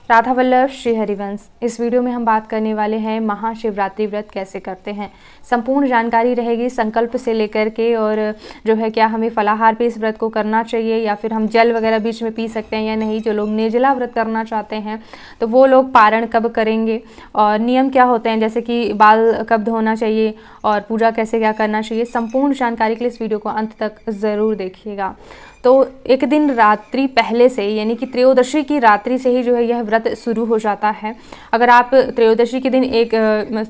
राधा वल्लभ श्री हरिवंश। इस वीडियो में हम बात करने वाले हैं महाशिवरात्रि व्रत कैसे करते हैं। संपूर्ण जानकारी रहेगी संकल्प से लेकर के, और जो है क्या हमें फलाहार पे इस व्रत को करना चाहिए या फिर हम जल वगैरह बीच में पी सकते हैं या नहीं। जो लोग निर्जला व्रत करना चाहते हैं तो वो लोग पारण कब करेंगे और नियम क्या होते हैं, जैसे कि बाल कब धोना चाहिए और पूजा कैसे क्या करना चाहिए। संपूर्ण जानकारी के लिए इस वीडियो को अंत तक ज़रूर देखिएगा। तो एक दिन रात्रि पहले से, यानी कि त्रयोदशी की रात्रि से ही जो है यह व्रत शुरू हो जाता है। अगर आप त्रयोदशी के दिन एक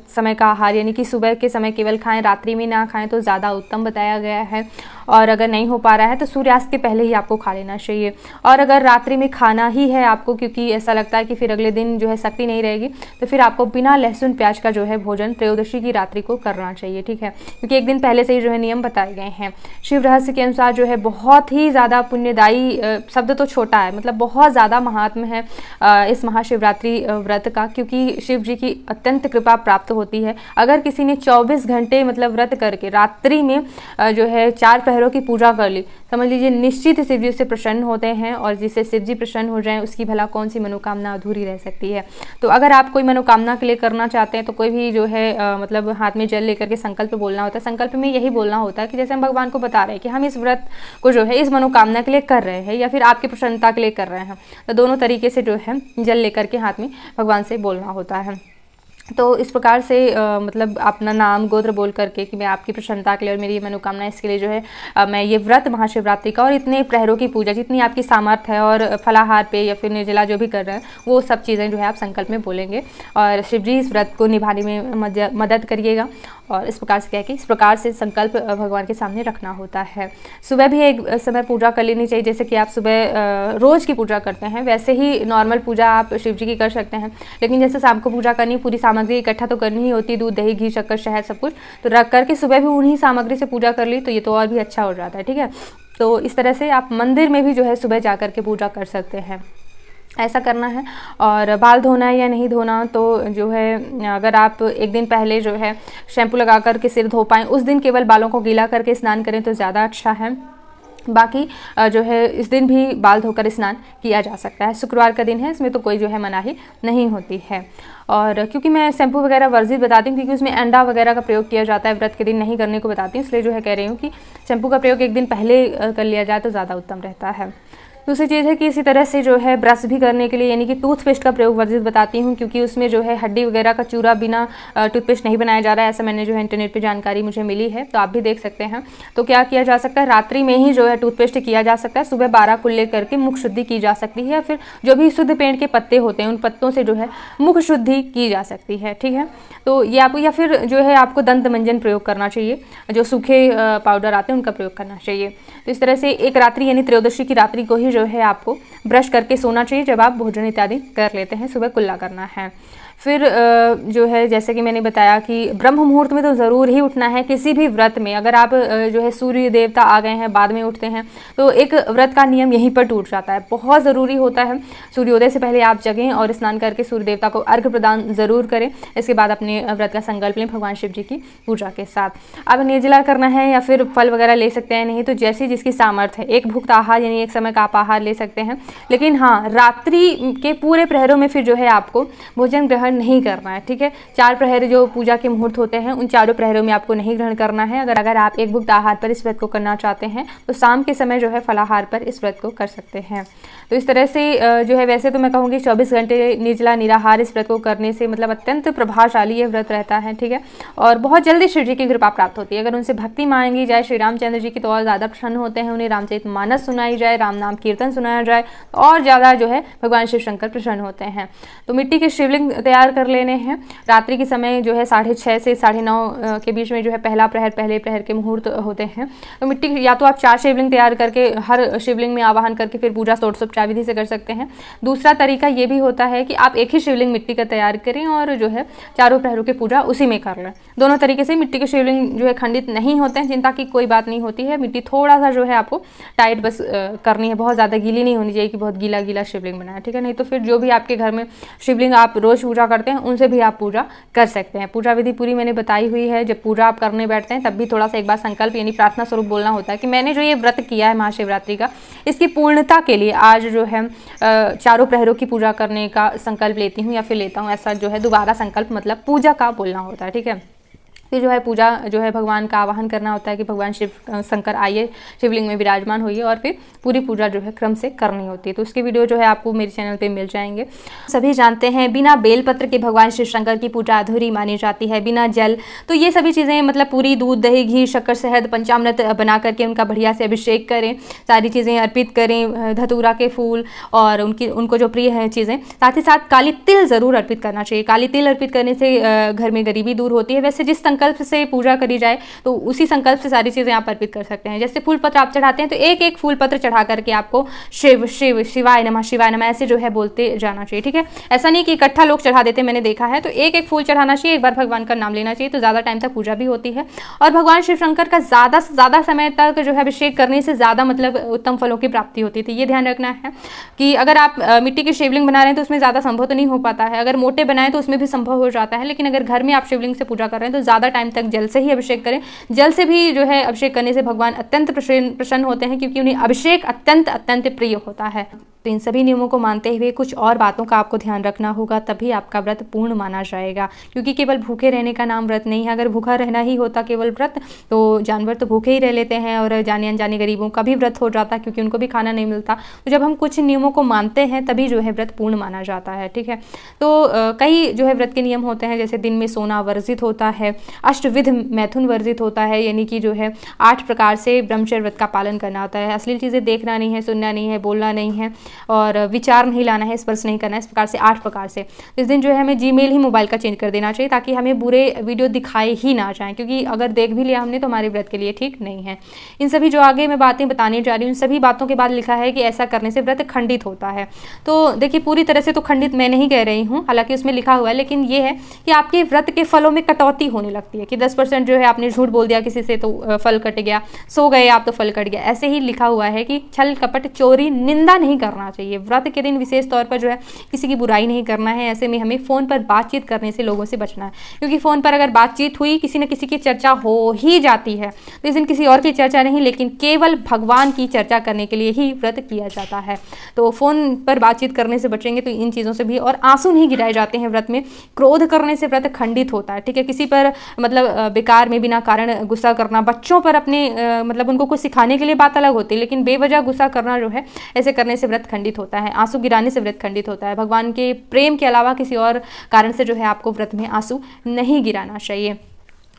समय का आहार यानी कि सुबह के समय केवल खाएं, रात्रि में ना खाएं तो ज़्यादा उत्तम बताया गया है। और अगर नहीं हो पा रहा है तो सूर्यास्त के पहले ही आपको खा लेना चाहिए। और अगर रात्रि में खाना ही है आपको, क्योंकि ऐसा लगता है कि फिर अगले दिन जो है शक्ति नहीं रहेगी, तो फिर आपको बिना लहसुन प्याज का जो है भोजन त्रयोदशी की रात्रि को करना चाहिए, ठीक है। क्योंकि एक दिन पहले से ही जो है नियम बताए गए हैं। शिव रहस्य के अनुसार जो है बहुत ही ज़्यादा पुण्यदायी, शब्द तो छोटा है, मतलब बहुत ज़्यादा महात्म है इस महाशिवरात्रि व्रत का, क्योंकि शिव जी की अत्यंत कृपा प्राप्त होती है। अगर किसी ने 24 घंटे मतलब व्रत करके रात्रि में जो है 4 प्रहरों की पूजा कर ली, समझ लीजिए निश्चित शिव जी से प्रसन्न होते हैं। और जिससे शिव जी प्रसन्न हो जाएं उसकी भला कौन सी मनोकामना अधूरी रह सकती है। तो अगर आप कोई मनोकामना के लिए करना चाहते हैं तो कोई भी जो है मतलब हाथ में जल लेकर के संकल्प बोलना होता है। संकल्प में यही बोलना होता है कि जैसे हम भगवान को बता रहे हैं कि हम इस व्रत को जो है इस मनोकामना के लिए कर रहे हैं या फिर आपकी प्रसन्नता के लिए कर रहे हैं, तो दोनों तरीके से जो है जल लेकर के हाथ में भगवान से बोलना होता है। तो इस प्रकार से मतलब अपना नाम गोत्र बोल करके कि मैं आपकी प्रसन्नता के लिए और मेरी ये मनोकामना इसके लिए जो है मैं ये व्रत महाशिवरात्रि का और इतने प्रहरों की पूजा जितनी आपकी सामर्थ्य है और फलाहार पे या फिर निर्जला जो भी कर रहे हैं वो सब चीज़ें जो है आप संकल्प में बोलेंगे और शिव जी इस व्रत को निभाने में मदद करिएगा। और इस प्रकार से क्या है कि इस प्रकार से संकल्प भगवान के सामने रखना होता है। सुबह भी एक समय पूजा कर लेनी चाहिए, जैसे कि आप सुबह रोज़ की पूजा करते हैं वैसे ही नॉर्मल पूजा आप शिव जी की कर सकते हैं। लेकिन जैसे शाम को पूजा करनी, पूरी सामग्री इकट्ठा तो करनी ही होती है, दूध दही घी शक्कर शहद सब कुछ, तो रख करके सुबह भी उन्हीं सामग्री से पूजा कर ली तो ये तो और भी अच्छा हो जाता है, ठीक है। तो इस तरह से आप मंदिर में भी जो है सुबह जा कर के पूजा कर सकते हैं, ऐसा करना है। और बाल धोना है या नहीं धोना, तो जो है अगर आप एक दिन पहले जो है शैम्पू लगा कर के सिर धो पाएँ, उस दिन केवल बालों को गीला करके स्नान करें तो ज़्यादा अच्छा है। बाकी जो है इस दिन भी बाल धोकर स्नान किया जा सकता है। शुक्रवार का दिन है, इसमें तो कोई जो है मनाही नहीं होती है। और क्योंकि मैं शैम्पू वगैरह वर्जित बताती हूँ, क्योंकि उसमें अंडा वगैरह का प्रयोग किया जाता है, व्रत के दिन नहीं करने को बताती हूँ, इसलिए जो है कह रही हूँ कि शैम्पू का प्रयोग एक दिन पहले कर लिया जाए तो ज़्यादा उत्तम रहता है। दूसरी चीज़ है कि इसी तरह से जो है ब्रश भी करने के लिए यानी कि टूथपेस्ट का प्रयोग वर्जित बताती हूँ, क्योंकि उसमें जो है हड्डी वगैरह का चूरा बिना टूथपेस्ट नहीं बनाया जा रहा है, ऐसा मैंने जो है इंटरनेट पे जानकारी मुझे मिली है, तो आप भी देख सकते हैं। तो क्या किया जा सकता है, रात्रि में ही जो है टूथपेस्ट किया जा सकता है, सुबह 12 कुल्ले करके मुख शुद्धि की जा सकती है, या फिर जो भी शुद्ध पेड़ के पत्ते होते हैं उन पत्तों से जो है मुख शुद्धि की जा सकती है, ठीक है। तो ये आपको, या फिर जो है आपको दंत मंजन प्रयोग करना चाहिए, जो सूखे पाउडर आते हैं उनका प्रयोग करना चाहिए। तो इस तरह से एक रात्रि यानी त्रयोदशी की रात्रि को ही जो है आपको ब्रश करके सोना चाहिए जब आप भोजन इत्यादि कर लेते हैं, सुबह कुल्ला करना है। फिर जो है जैसे कि मैंने बताया कि ब्रह्म मुहूर्त में तो ज़रूर ही उठना है किसी भी व्रत में। अगर आप जो है सूर्य देवता आ गए हैं बाद में उठते हैं तो एक व्रत का नियम यहीं पर टूट जाता है। बहुत ज़रूरी होता है सूर्योदय से पहले आप जगें और स्नान करके सूर्य देवता को अर्घ्य प्रदान ज़रूर करें। इसके बाद अपने व्रत का संकल्प लें भगवान शिव जी की पूजा के साथ। अब निर्जला करना है या फिर फल वगैरह ले सकते हैं, नहीं तो जैसी जिसकी सामर्थ्य है एक भुक्त आहार यानी एक समय का आप आहार ले सकते हैं। लेकिन हाँ, रात्रि के पूरे प्रहरों में फिर जो है आपको भोजन ग्रहण नहीं करना है, ठीक है। 4 प्रहर जो पूजा के मुहूर्त होते हैं उन चारों प्रहरों में आपको नहीं ग्रहण करना है। अगर आप एक भुक्त आहार पर इस व्रत को करना चाहते हैं तो शाम के समय जो है फलाहार पर इस व्रत को कर सकते हैं। तो इस तरह से जो है वैसे तो मैं कहूँगी 24 घंटे निर्जला निराहार इस व्रत को करने से मतलब अत्यंत प्रभावशाली ये व्रत रहता है, ठीक है। और बहुत जल्दी शिव जी की कृपा प्राप्त होती है। अगर उनसे भक्ति मांगी जाए श्री रामचंद्र जी की तो और ज़्यादा प्रसन्न होते हैं। उन्हें रामचरितमानस सुनाई जाए, राम नाम कीर्तन सुनाया जाए तो और ज़्यादा जो है भगवान शिव शंकर प्रसन्न होते हैं। तो मिट्टी के शिवलिंग तैयार कर लेने हैं। रात्रि के समय जो है 6:30 से 9:30 के बीच में जो है पहला प्रहर, पहले प्रहर के मुहूर्त होते हैं। तो मिट्टी या तो आप 4 शिवलिंग तैयार करके हर शिवलिंग में आवाहन करके फिर पूजा षोडशोपचार विधि से कर सकते हैं। दूसरा तरीका ये भी होता है कि आप एक ही शिवलिंग मिट्टी का तैयार करें और जो है चारों प्रहरों की पूजा उसी में कर लें। दोनों तरीके से मिट्टी के शिवलिंग जो है खंडित नहीं होते हैं, चिंता की कोई बात नहीं होती है। मिट्टी थोड़ा सा जो है आपको टाइट बस करनी है, बहुत ज़्यादा गीली नहीं होनी चाहिए कि बहुत गीला गीला शिवलिंग बनाए, ठीक है। नहीं तो फिर जो भी आपके घर में शिवलिंग आप रोज़ पूजा करते हैं उनसे भी आप पूजा कर सकते हैं। पूजा विधि पूरी मैंने बताई हुई है। जब पूजा आप करने बैठते हैं तब भी थोड़ा सा एक बार संकल्प यानी प्रार्थना स्वरूप बोलना होता है कि मैंने जो ये व्रत किया है महाशिवरात्रि का, इसकी पूर्णता के लिए आज आज जो है चारों प्रहरों की पूजा करने का संकल्प लेती हूँ या फिर लेता हूँ, ऐसा जो है दोबारा संकल्प मतलब पूजा का बोलना होता है, ठीक है। फिर जो है पूजा जो है भगवान का आवाहन करना होता है कि भगवान शिव शंकर आइए, शिवलिंग में विराजमान होइए, और फिर पूरी पूजा जो है क्रम से करनी होती है। तो उसकी वीडियो जो है आपको मेरे चैनल पे मिल जाएंगे। सभी जानते हैं बिना बेलपत्र के भगवान शिव शंकर की पूजा अधूरी मानी जाती है, बिना जल। तो ये सभी चीज़ें मतलब पूरी दूध, दही, घी, शक्कर, शहद, पंचामृत बना करके उनका बढ़िया से अभिषेक करें, सारी चीज़ें अर्पित करें, धतूरा के फूल और उनको जो प्रिय है चीज़ें। साथ ही साथ काली तिल ज़रूर अर्पित करना चाहिए। काली तिल अर्पित करने से घर में गरीबी दूर होती है। वैसे जिस संकल्प से पूजा करी जाए तो उसी संकल्प से सारी चीजें आप अर्पित कर सकते हैं। जैसे फूल पत्र आप चढ़ाते हैं तो एक एक फूल पत्र चढ़ा करके आपको शिव शिव शिवाय नमः ऐसे जो है बोलते जाना चाहिए, ठीक है। ऐसा नहीं कि इकट्ठा लोग चढ़ा देते, मैंने देखा है। तो एक एक फूल चढ़ाना चाहिए, एक बार भगवान का नाम लेना चाहिए, तो ज्यादा टाइम तक पूजा भी होती है। और भगवान शिव शंकर का ज्यादा से ज्यादा समय तक जो है अभिषेक करने से ज्यादा मतलब उत्तम फलों की प्राप्ति होती थी। ये ध्यान रखना है कि अगर आप मिट्टी की शिवलिंग बना रहे हैं तो उसमें ज्यादा संभव तो नहीं हो पाता है। अगर मोटे बनाए तो उसमें भी संभव हो जाता है, लेकिन अगर घर में आप शिवलिंग से पूजा कर रहे हैं तो ज्यादा टाइम तक जल से ही अभिषेक करें। जल से भी जो है अभिषेक करने से भगवान अत्यंत प्रसन्न होते हैं, क्योंकि उन्हें अभिषेक अत्यंत अत्यंत प्रिय होता है। तो इन सभी नियमों को मानते हुए कुछ और बातों का आपको ध्यान रखना होगा, तभी आपका व्रत पूर्ण माना जाएगा। क्योंकि केवल भूखे रहने का नाम व्रत नहीं है। अगर भूखा रहना ही होता केवल व्रत, तो जानवर तो भूखे ही रह लेते हैं और जाने अनजाने गरीबों का भी व्रत हो जाता, क्योंकि उनको भी खाना नहीं मिलता। तो जब हम कुछ नियमों को मानते हैं तभी जो है व्रत पूर्ण माना जाता है, ठीक है। तो कई जो है व्रत के नियम होते हैं, जैसे दिन में सोना वर्जित होता है, अष्टविध मैथुन वर्जित होता है, यानी कि जो है 8 प्रकार से ब्रह्मचर्य व्रत का पालन करना होता है। अश्लील चीज़ें देखना नहीं है, सुनना नहीं है, बोलना नहीं है, और विचार नहीं लाना है, स्पर्श नहीं करना है। इस प्रकार से 8 प्रकार से इस दिन जो है हमें जीमेल ही मोबाइल का चेंज कर देना चाहिए, ताकि हमें बुरे वीडियो दिखाए ही ना जाएं, क्योंकि अगर देख भी लिया हमने तो हमारे व्रत के लिए ठीक नहीं है। इन सभी जो आगे मैं बातें बताने जा रही हूँ, इन सभी बातों के बाद लिखा है कि ऐसा करने से व्रत खंडित होता है। तो देखिए पूरी तरह से तो खंडित मैं नहीं कह रही हूँ, हालांकि उसमें लिखा हुआ है, लेकिन ये है कि आपके व्रत के फलों में कटौती होने लगती है कि 10% जो है आपने झूठ बोल दिया किसी से तो फल कट गया, सो गए आप तो फल कट गया। ऐसे ही लिखा हुआ है कि छल कपट चोरी निंदा नहीं करना चाहिए। व्रत के दिन विशेष तौर पर जो है किसी की बुराई नहीं करना है। ऐसे में हमें फ़ोन पर बातचीत करने से लोगों से बचना है, क्योंकि फ़ोन पर अगर बातचीत हुई, किसी न किसी की चर्चा हो ही जाती है, तो इस दिन किसी और की चर्चा नहीं, लेकिन केवल भगवान की चर्चा करने के लिए ही व्रत किया जाता है। तो फ़ोन पर बातचीत करने से बचेंगे तो इन चीज़ों से भी। और आंसू नहीं गिराए जाते हैं व्रत में। क्रोध करने से व्रत खंडित होता है, ठीक है। किसी पर मतलब बेकार में बिना कारण गुस्सा करना, बच्चों पर अपने मतलब उनको कुछ सिखाने के लिए बात अलग होती है, लेकिन बेवजह गुस्सा करना जो है, ऐसे करने से व्रत खंडित होता है। आंसू गिराने से व्रत खंडित होता है। भगवान के प्रेम के अलावा किसी और कारण से जो है आपको व्रत में आंसू नहीं गिराना चाहिए।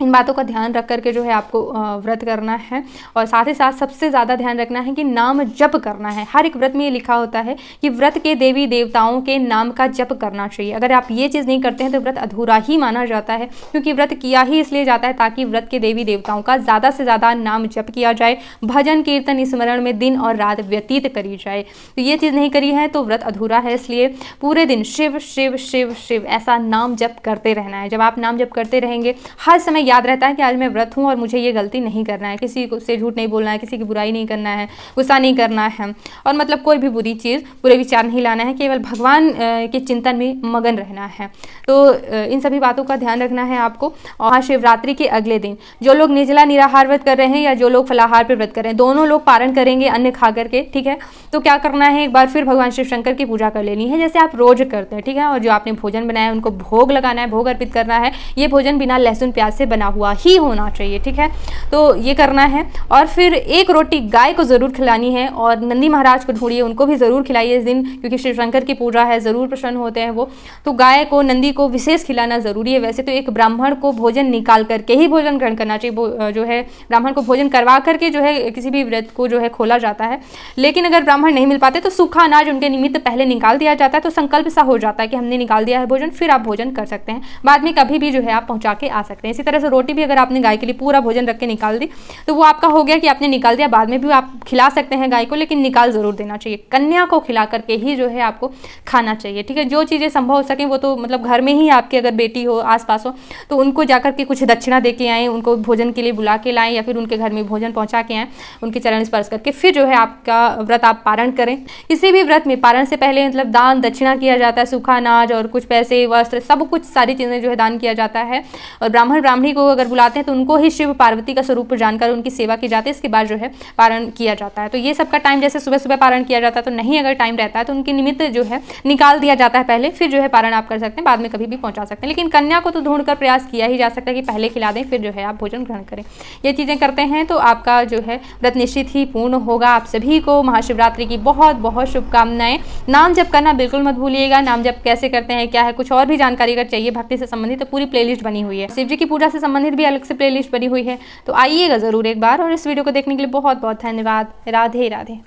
इन बातों का ध्यान रख करके जो है आपको व्रत करना है। और साथ ही साथ सबसे ज़्यादा ध्यान रखना है कि नाम जप करना है। हर एक व्रत में ये लिखा होता है कि व्रत के देवी देवताओं के नाम का जप करना चाहिए। अगर आप ये चीज़ नहीं करते हैं तो व्रत अधूरा ही माना जाता है, क्योंकि व्रत किया ही इसलिए जाता है ताकि व्रत के देवी देवताओं का ज़्यादा से ज़्यादा नाम जप किया जाए, भजन कीर्तन स्मरण में दिन और रात व्यतीत करी जाए। तो ये चीज़ नहीं करी है तो व्रत अधूरा है। इसलिए पूरे दिन शिव शिव शिव शिव ऐसा नाम जप करते रहना है। जब आप नाम जप करते रहेंगे, हर समय याद रहता है कि आज मैं व्रत हूँ और मुझे ये गलती नहीं करना है, किसी से झूठ नहीं बोलना है, किसी की बुराई नहीं करना है, गुस्सा नहीं करना है, और मतलब कोई भी बुरी चीज़, बुरे विचार नहीं लाना है, केवल भगवान के चिंतन में मगन रहना है। तो इन सभी बातों का ध्यान रखना है आपको। और शिवरात्रि के अगले दिन जो लोग निर्जला निराहार व्रत कर रहे हैं या जो लोग फलाहार पर व्रत कर रहे हैं, दोनों लोग पारण करेंगे अन्न खा करके, ठीक है। तो क्या करना है, एक बार फिर भगवान शिव शंकर की पूजा कर लेनी है, जैसे आप रोज करते हैं, ठीक है। और जो आपने भोजन बनाया है उनको भोग लगाना है, भोग अर्पित करना है। ये भोजन बिना लहसुन प्याज से बना हुआ ही होना चाहिए, ठीक है। तो ये करना है। और फिर एक रोटी गाय को जरूर खिलानी है, और नंदी महाराज को ढूंढिए, उनको भी जरूर खिलाइए इस दिन, क्योंकि शिव शंकर की पूजा है, जरूर प्रसन्न होते हैं वो। तो गाय को, नंदी को विशेष खिलाना जरूरी है। वैसे तो एक ब्राह्मण को भोजन निकाल करके ही भोजन ग्रहण करना चाहिए, जो है ब्राह्मण को भोजन करवा करके जो है किसी भी व्रत को जो है खोला जाता है। लेकिन अगर ब्राह्मण नहीं मिल पाते तो सूखा अनाज उनके निमित्त पहले निकाल दिया जाता है, तो संकल्प सा हो जाता है कि हमने निकाल दिया है भोजन, फिर आप भोजन कर सकते हैं। बाद में कभी भी जो है आप पहुंचा के आ सकते हैं। इसी तरह से रोटी भी अगर आपने गाय के लिए पूरा भोजन रख के निकाल दी तो वो आपका हो गया कि आपने निकाल दिया। बाद में भी आप खिला सकते हैं गाय को, लेकिन निकाल जरूर देना चाहिए। कन्या को खिला करके ही जो है आपको खाना चाहिए, ठीक है। जो चीज़ें संभव हो सके वो तो मतलब घर में ही आपकी अगर बेटी हो, आसपास हो, तो उनको जाकर के कुछ दक्षिणा दे के आएँ, उनको भोजन के लिए बुला के लाएँ, या फिर उनके घर में भोजन पहुँचा के आएँ, उनके चरण स्पर्श करके फिर जो है आपका व्रत आप पारण करें। किसी भी व्रत में पारण से पहले मतलब दान दक्षिणा किया जाता है, सूखा अनाज और कुछ पैसे, वस्त्र, सब कुछ सारी चीज़ें जो है दान किया जाता है। और ब्राह्मण ब्राह्मणी ब्राह्मणी को अगर बुलाते हैं तो उनको ही शिव पार्वती का स्वरूप जानकर उनकी सेवा की जाती है, इसके बाद जो है पारण किया जाता है। तो ये सबका टाइम जैसे सुबह सुबह पारण किया जाता है, तो नहीं अगर टाइम रहता है तो उनके निमित्त जो है निकाल दिया जाता है पहले, फिर जो है पारण आप कर सकते हैं, बाद में कभी भी पहुंचा सकते हैं। लेकिन कन्या को तो ढूंढकर प्रयास किया ही जा सकता है कि पहले खिला दें, फिर जो है आप भोजन ग्रहण करें। ये चीज़ें करते हैं तो आपका जो है व्रत निश्चित ही पूर्ण होगा। आप सभी को महाशिवरात्रि की बहुत बहुत शुभकामनाएं। नाम जप करना बिल्कुल मत भूलिएगा। नाम जप कैसे करते हैं, क्या है, कुछ और भी जानकारी अगर चाहिए भक्ति से संबंधित तो पूरी प्लेलिस्ट बनी हुई है। शिव जी की पूजा से संबंधित भी अलग से प्लेलिस्ट बनी हुई है, तो आइएगा जरूर एक बार। और इस वीडियो को देखने के लिए बहुत बहुत धन्यवाद। राधे राधे।